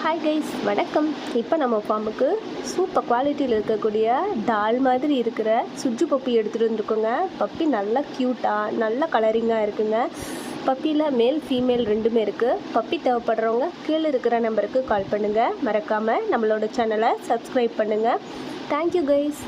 Hi guys, வணக்கம். இப்போ நம்ம ஃபார்முக்கு சூப்பர் குவாலிட்டியில் இருக்கக்கூடிய டால் மாதிரி இருக்கிற சுஜு பப்பி எடுத்துகிட்டு வந்துருக்கோங்க. பப்பி நல்லா க்யூட்டாக நல்ல கலரிங்காக இருக்குங்க. பப்பியில் மேல் ஃபீமேல் ரெண்டுமே இருக்குது. பப்பி தேவைப்படுறவங்க கீழே இருக்கிற நம்பருக்கு கால் பண்ணுங்கள். மறக்காமல் நம்மளோட சேனலை சப்ஸ்கிரைப் பண்ணுங்கள். Thank you guys.